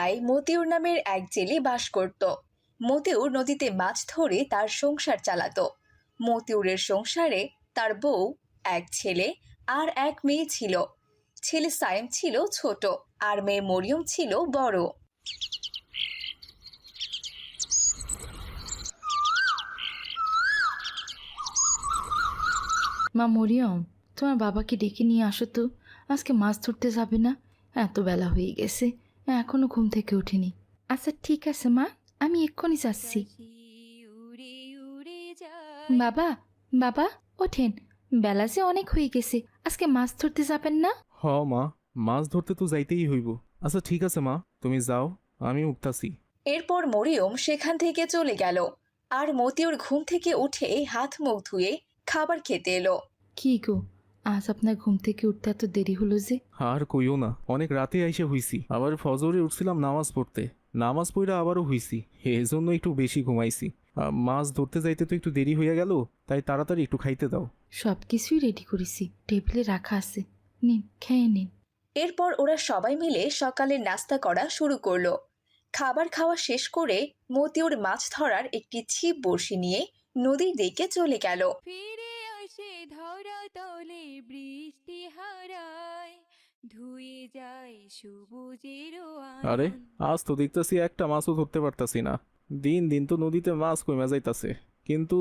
এলাকায় মতিউর নামের এক জেলে বাস করত। মতিউর নদীতে মাছ ধরে তার সংসার চালাতো। মতিউরের সংসারে তার বউ, এক ছেলে আর এক মেয়ে ছিল। ছেলে সায়েম ছিল ছোট, আর মেয়ে মরিয়ম ছিল বড়। মা মরিয়ম, তোমার বাবাকে ডেকে নিয়ে আসো তো, আজকে মাছ ধরতে যাবে না? এত বেলা হয়ে গেছে, এখনো ঘুম থেকে ওঠেনি। আচ্ছা ঠিক আছে মা, আমি এক্ষুনি যাচ্ছি। বাবা, বাবা ওঠেন, বেলা যে অনেক হয়ে গেছে, আজকে মাছ ধরতে যাবেন না? হ মা, মাছ ধরতে তো যাইতেই হইব। আচ্ছা ঠিক আছে মা, তুমি যাও, আমি উঠতাছি। এরপর মরিয়ম সেখান থেকে চলে গেল, আর মতিউর ঘুম থেকে উঠে হাত মুখ ধুয়ে খাবার খেতে এলো। কি গো, আজ আপনার ঘুম থেকে উঠতে এত দেরি হলো যে? আর কইও না, অনেক রাতে আইসে হইছি, আবার ফজরে উঠছিলাম নামাজ পড়তে, নামাজ পড়া আবারও হইছি, এজন্য একটু বেশি ঘুমাইছি। মাছ ধরতে যাইতে তো একটু দেরি হইয়া গেল, তাই তাড়াতাড়ি একটু খাইতে দাও। সব কিছুই রেডি করেছি, টেবিলে রাখা আছে, নিন খেয়ে নিন। এরপর ওরা সবাই মিলে সকালের নাস্তা করা শুরু করলো। খাবার খাওয়া শেষ করে মতিউর মাছ ধরার একটি ছিপ বড়শি নিয়ে নদীর দিকে চলে গেল। ফিরে আসে ধরা তলে বৃষ্টি হারায়, ধুয়ে যায় সবুজের আরে, আনন। আজ তো দেখতেছি একটা মাছও ধরতে পারতাছি না। দিন দিন তো নদীতে মাছ কমে যাইতাছে, কিন্তু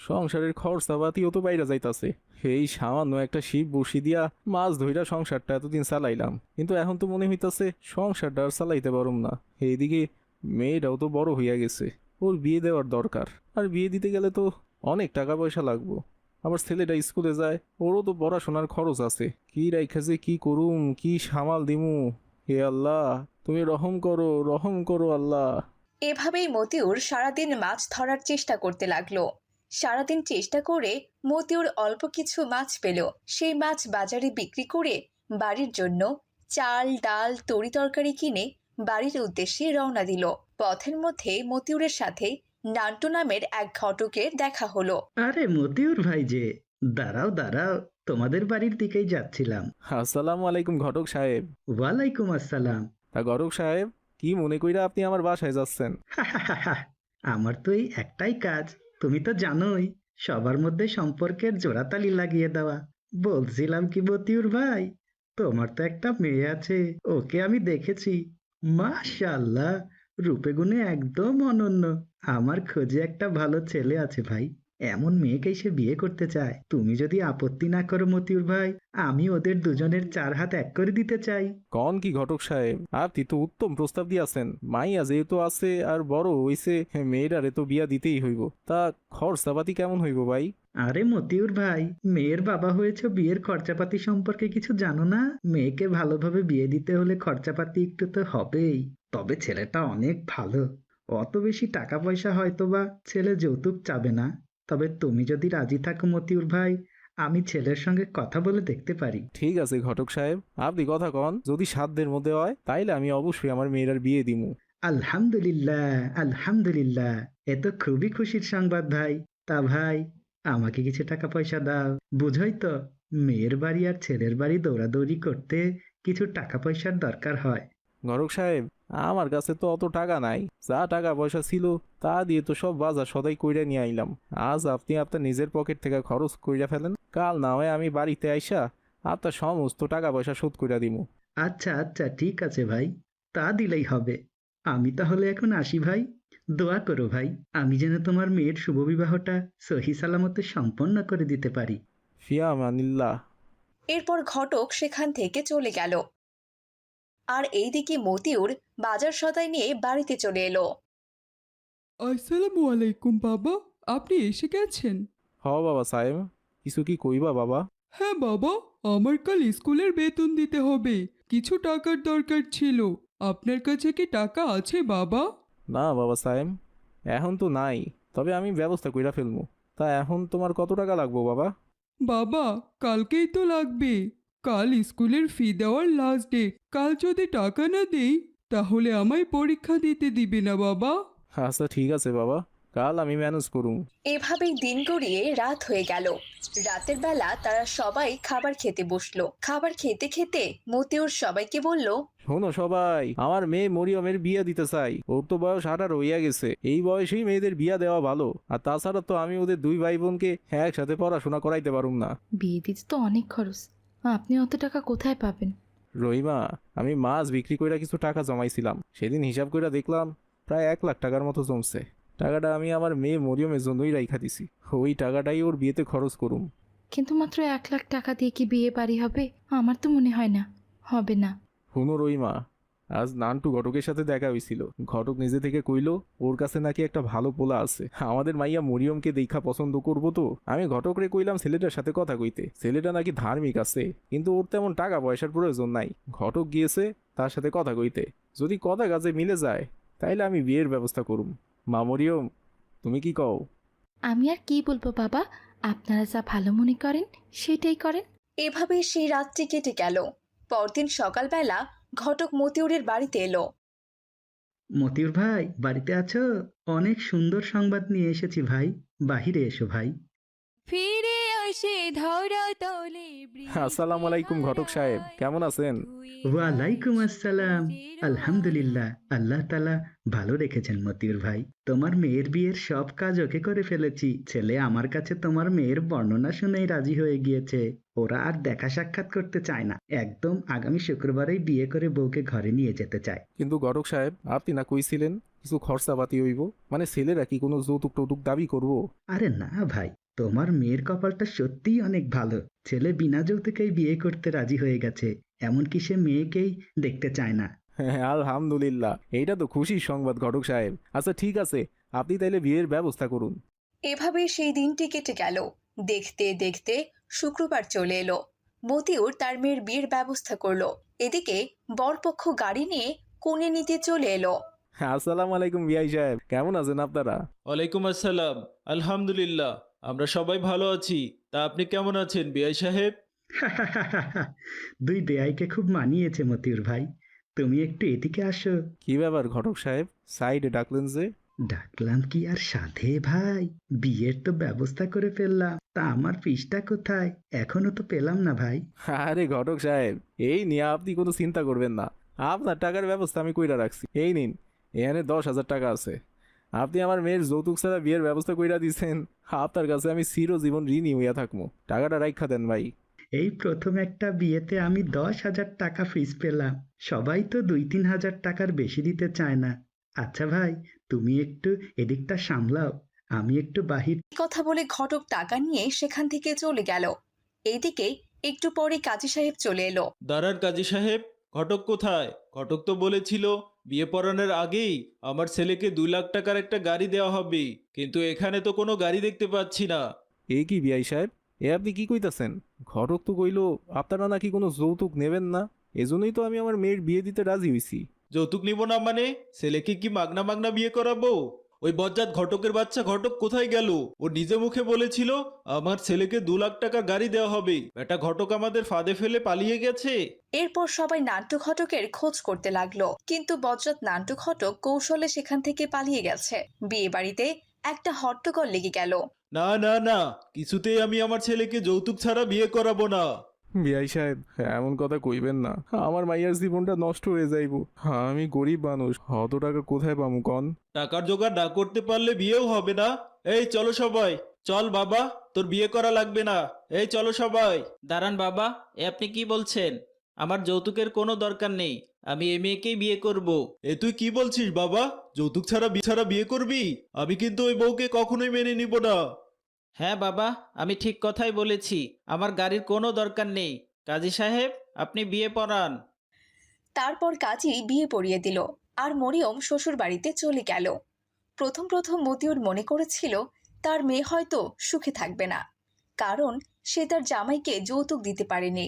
সংসারের খরচাপাতিও তো বাইরে যাইতাছে। এই সামান্য একটা ছিপ বড়শি দিয়া মাছ ধইরা সংসারটা এতদিন চালাইলাম, কিন্তু এখন তো মনে হইতাছে সংসারটা আর চালাইতে পারুম না। এইদিকে মেয়েটাও তো বড় হইয়া গেছে, ওর বিয়ে দেওয়ার দরকার, আর বিয়ে দিতে গেলে তো অনেক টাকা পয়সা লাগবো। আবার ছেলেটা স্কুলে যায়, ওরও তো পড়াশোনার খরচ আছে। কি রাইখা যে কি করুম, কি সামাল দিমু। হে আল্লাহ, তুমি রহম করো, রহম করো আল্লাহ। এভাবেই মতিউর সারাদিন মাছ ধরার চেষ্টা করতে লাগলো। সারাদিন চেষ্টা করে মতিউর অল্প কিছু মাছ পেল। সেই মাছ বাজারে বিক্রি করে বাড়ির জন্য চাল, ডাল, তরি তরকারি কিনে বাড়ির উদ্দেশ্যে রওনা দিল। পথের মধ্যে মতিউরের সাথে নান্টু নামের এক ঘটকের দেখা হলো। আরে মতিউর ভাই যে, দাঁড়াও দাঁড়াও, তোমাদের বাড়ির দিকেই যাচ্ছিলাম। আসসালামু আলাইকুম ঘটক সাহেব। ওয়ালাইকুম আসসালাম। তা ঘটক সাহেব, কি মনে কইরা আপনি আমার বাসায় যাচ্ছেন? আমার তো এই একটাই কাজ, তুমি তো জানোই, সবার মধ্যে সম্পর্কের জোড়াতালি লাগিয়ে দেওয়া। বলছিলাম কি মতিউর ভাই, তোমার তো একটা মেয়ে আছে, ওকে আমি দেখেছি। মাশাআল্লাহ, রূপে গুণে একদম অনন্য। আমার খোঁজে একটা ভালো ছেলে আছে ভাই, এমন মেয়েকেই সে বিয়ে করতে চায়। তুমি যদি আপত্তি না করো মতিউর ভাই, আমি ওদের দুজনের চার হাত এক করে দিতে চাই। কন কি ঘটক সাহেব, আপনি তো উত্তম প্রস্তাব দিয়েছেন। মাইয়া যেহেতু আছে আর বড় হইছে, মেয়েটারে তো বিয়া দিতেই হইব। তা খরচাপাতি কেমন হইব ভাই? আরে মতিউর ভাই, মেয়ের বাবা হয়েছে, বিয়ের খরচাপাতি সম্পর্কে কিছু জানো না? মেয়েকে ভালোভাবে বিয়ে দিতে হলে খরচাপাতি একটু তো হবেই। তবে ছেলেটা অনেক ভালো, অত বেশি টাকা পয়সা হয়তো বা ছেলে যৌতুক চাবে না। তবে তুমি যদি রাজি থাকো মতিউর ভাই, আমি ছেলের সঙ্গে কথা বলে দেখতে পারি। ঠিক আছে ঘটক সাহেব, আপনি কথা কন, যদি সাধ্যের মধ্যে হয় তাইলে আমি অবশ্যই আমার মেয়েটার বিয়ে দিমু। আলহামদুলিল্লাহ, আলহামদুলিল্লাহ, এ তো খুবই খুশির সংবাদ ভাই। তা ভাই, আমাকে কিছু টাকা পয়সা দাও। বুঝোই তো, মেয়ের বাড়ি আর ছেলের বাড়ি দৌড়াদৌড়ি করতে কিছু টাকা পয়সার দরকার হয়। ঘটক সাহেব, আমার কাছে তো অত টাকা নাই। যা টাকা পয়সা ছিল তা দিয়ে তো সব বাজার সদাই কইরা নিয়ে আইলাম। আজ আপনি আপনার নিজের পকেট থেকে খরচ কইরা ফেলেন, কাল না হয় আমি বাড়িতে আইসা আপনার সমস্ত টাকা পয়সা শোধ কইরা দিমু। আচ্ছা আচ্ছা ঠিক আছে ভাই, তা দিলেই হবে। আমি তাহলে এখন আসি ভাই। দোয়া করো ভাই, আমি যেন তোমার মেয়ের শুভ বিবাহটা সহি সালামতে সম্পন্ন করে দিতে পারি। ফিয়া মানিল্লাহ। এরপর ঘটক সেখান থেকে চলে গেল, আর এইদিকে মতিউর বাজার সদাই নিয়ে বাড়িতে চলে এলো। আসসালামু আলাইকুম বাবা, আপনি এসে গেছেন? হ বাবা সাহেব, কিছু কি কইবা বাবা? হ্যাঁ বাবা, আমার কাল স্কুলের বেতন দিতে হবে, কিছু টাকার দরকার ছিল। আপনার কাছে কি টাকা আছে বাবা? না বাবা সাহেব, এখন তো নাই, তবে আমি ব্যবস্থা কইরা ফেলবো। তা এখন তোমার কত টাকা লাগবো বাবা? বাবা, কালকেই তো লাগবে, কাল স্কুলের ফি দেওয়ার লাস্ট ডেট। কাল যদি টাকা না দেই তাহলে আমায় পরীক্ষা দিতে দিবে না বাবা। আচ্ছা ঠিক আছে বাবা, কাল আমি ম্যানেজ করুম। এভাবেই দিন গড়িয়ে রাত হয়ে গেল। রাতের বেলা তারা সবাই খাবার খেতে বসলো। খাবার খেতে খেতে মতিউর সবাইকে বলল, শোনো সবাই, আমার মেয়ে মরিয়মের বিয়ে দিতে চাই। ওর তো বয়স 18 হইয়া গেছে। এই বয়সেই মেয়েদের বিয়া দেওয়া ভালো। আর তাছাড়া তো আমি ওদের দুই ভাই বোনকে একসাথে পড়াশোনা করাইতে পারুম না। বিয়ে দিতে তো অনেক খরচ, আপনি অত টাকা কোথায় পাবেন? রহিমা, আমি মাছ বিক্রি কইরা কিছু টাকা জমাইছিলাম। সেদিন হিসাব কইরা দেখলাম প্রায় 1 লাখ টাকার মতো জমছে। টাকাটা আমি আমার মেয়ে মরিয়মের জন্যই রাইখা দিছি। ওই টাকাটাই ওর বিয়েতে খরচ করুম। কিন্তু মাত্র 1 লাখ টাকা দিয়ে কি বিয়ে বাড়ি হবে? আমার তো মনে হয় না হবে না। শুনো রহিমা, আজ নান্টু ঘটকের সাথে দেখা হয়েছিল। ঘটক নিজে থেকে কইলো ওর কাছে নাকি একটা ভালো পোলা আছে। আমাদের মাইয়া মরিয়মকে দেখা পছন্দ করবো। তো আমি ঘটকরে কইলাম ছেলেটার সাথে কথা কইতে। ছেলেটা নাকি ধার্মিক আছে, কিন্তু ওর তেমন টাকা পয়সার প্রয়োজন নাই। ঘটক গিয়েছে তার সাথে কথা কইতে। যদি কথা কাজে মিলে যায় তাইলে আমি বিয়ের ব্যবস্থা করুম। মা মরিয়ম, তুমি কি কও? আমি আর কি বলবো বাবা, আপনারা যা ভালো মনে করেন সেটাই করেন। এভাবে সেই রাতটি কেটে গেল। পরদিন সকালবেলা ঘটক মতিউরের বাড়িতে এলো। মতিউর ভাই, বাড়িতে আছো? অনেক সুন্দর সংবাদ নিয়ে এসেছি ভাই, বাহিরে এসো ভাই। ফিরে আসে ধরা তলে আসসালামু আলাইকুম ঘটক সাহেব, কেমন আছেন? ওয়ালাইকুম আসসালাম। আলহামদুলিল্লাহ, আল্লাহ তাআলা ভালো রেখেছেন মতিউর ভাই। তোমার মেয়ের বিয়ের সব কাজ ওকে করে ফেলেছি। ছেলে আমার কাছে তোমার মেয়ের বর্ণনা শুনেই রাজি হয়ে গিয়েছে। ওরা আর দেখা সাক্ষাৎ করতে চায় না, একদম আগামী শুক্রবারেই বিয়ে করে বউকে ঘরে নিয়ে যেতে চায়। কিন্তু ঘটক সাহেব, আপনি না কইছিলেন কিছু খরচাপাতি হইব? মানে ছেলেরা কি কোনো যৌতুক টৌতুক দাবি করবো? আরে না ভাই, তোমার মেয়ের কপালটা সত্যিই অনেক ভালো। ছেলে বিনা যৌতুকেই বিয়ে করতে রাজি হয়ে গেছে, এমনকি সে মেয়েকেই দেখতে চায় না। হ্যাঁ, আলহামদুলিল্লাহ, এইটা তো খুশির সংবাদ ঘটক সাহেব। আচ্ছা ঠিক আছে, আপনি তাইলে বিয়ের ব্যবস্থা করুন। এভাবে সেই দিনটি কেটে গেল। দেখতে দেখতে শুক্রবার চলে এলো। মতিউর তার মেয়ের বিয়ের ব্যবস্থা করলো। এদিকে বরপক্ষ গাড়ি নিয়ে কনে নিতে চলে এলো। আসসালামু আলাইকুম বিআই সাহেব, কেমন আছেন আপনারা? ওয়ালাইকুম আসসালাম। আলহামদুলিল্লাহ, আমরা সবাই ভালো আছি। তা আপনি কেমন আছেন বিআই সাহেব? দুই বেয়াইকে খুব মানিয়েছে মতিউর ভাই। তুমি একটু এদিকে আসো। কি ব্যাপার ঘটক সাহেব, সাইডে ডাকলেন যে? ডাকলাম কি আর সাধে ভাই, বিয়ের তো ব্যবস্থা করে ফেললাম, তা আমার ফিসটা কোথায়? এখনো তো পেলাম না ভাই। আরে ঘটক সাহেব, এই নিয়ে আপনি কোনো চিন্তা করবেন না। আপনার টাকার ব্যবস্থা আমি কইরা রাখছি। এই নিন, এখানে 10,000 টাকা আছে। আপনি আমার মেয়ের যৌতুক ছাড়া বিয়ের ব্যবস্থা কইরা দিছেন। আপনার কাছে আমি চিরজীবন ঋণী হইয়া থাকবো। টাকাটা রাইখা দেন ভাই। এই প্রথম একটা বিয়েতে আমি 10,000 টাকা ফিস পেলাম। সবাই তো 2-3 হাজার টাকার বেশি দিতে চায় না। আচ্ছা ভাই, তুমি একটু এদিকটা সামলাও, আমি একটু বাহির। কথা বলে ঘটক টাকা নিয়ে সেখান থেকে চলে গেল। এইদিকে একটু পরে কাজী সাহেব চলে এলো। দাঁড়ান কাজী সাহেব, ঘটক কোথায়? ঘটক তো বলেছিল বিয়ে পড়ানোর আগেই আমার ছেলেকে 2 লাখ টাকার একটা গাড়ি দেওয়া হবে, কিন্তু এখানে তো কোনো গাড়ি দেখতে পাচ্ছি না। এই কি বিআই সাহেব, এ আপনি কি কইতাছেন? ঘটক তো কইলো আপনারা নাকি কোনো যৌতুক নেবেন না। এজন্যই তো আমি আমার মেয়ের বিয়ে দিতে রাজি হইছি। যৌতুক নিব না মানে? ছেলেকে কি মাগনা মাগনা বিয়ে করাবো? ওই বজ্জাত ঘটকের বাচ্চা ঘটক কোথায় গেল? ও নিজে মুখে বলেছিল আমার ছেলেকে 2 লাখ টাকার গাড়ি দেওয়া হবে। বেটা ঘটক আমাদের ফাঁদে ফেলে পালিয়ে গেছে। এরপর সবাই নান্টু ঘটকের খোঁজ করতে লাগলো, কিন্তু বজ্জাত নান্টু ঘটক কৌশলে সেখান থেকে পালিয়ে গেছে। বিয়ে বাড়িতে একটা হট্টগোল লেগে গেল। না না না, কিছুতেই আমি আমার ছেলেকে যৌতুক ছাড়া বিয়ে করাবো না। বিআই সাহেব, এমন কথা কইবেন না। আমার মাইয়ার জীবনটা নষ্ট হয়ে যাইব। আমি গরিব মানুষ, অত টাকা কোথায় পামু কন? টাকার জোগাড় না করতে পারলে বিয়েও হবে না। এই চলো সবাই, চল বাবা, তোর বিয়ে করা লাগবে না। এই চলো সবাই। দাঁড়ান বাবা, এ আপনি কি বলছেন? আমার যৌতুকের কোনো দরকার নেই, আমি এই মেয়েকেই বিয়ে করব। এ তুই কি বলছিস বাবা? যৌতুক ছাড়া বিয়ে করবি? আমি কিন্তু ওই বউকে কখনোই মেনে নিব না। হ্যাঁ বাবা, আমি ঠিক কথাই বলেছি, আমার গাড়ির কোনো দরকার নেই। কাজী সাহেব, আপনি বিয়ে পড়ান। তারপর কাজী বিয়ে পড়িয়ে দিল, আর মরিয়ম শ্বশুর বাড়িতে চলে গেল। প্রথম প্রথম মতিউর মনে করেছিল তার মেয়ে হয়তো সুখে থাকবে না, কারণ সে তার জামাইকে যৌতুক দিতে পারেনি।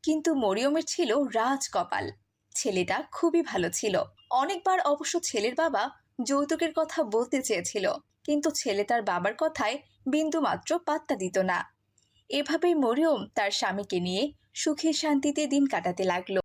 কিন্তু মরিয়মের ছিল রাজ কপাল। ছেলেটা খুবই ভালো ছিল। অনেকবার অবশ্য ছেলের বাবা যৌতুকের কথা বলতে চেয়েছিল, কিন্তু ছেলে তার বাবার কথায় বিন্দুমাত্র পাত্তা দিত না। এভাবেই মরিয়ম তার স্বামীকে নিয়ে সুখে শান্তিতে দিন কাটাতে লাগলো।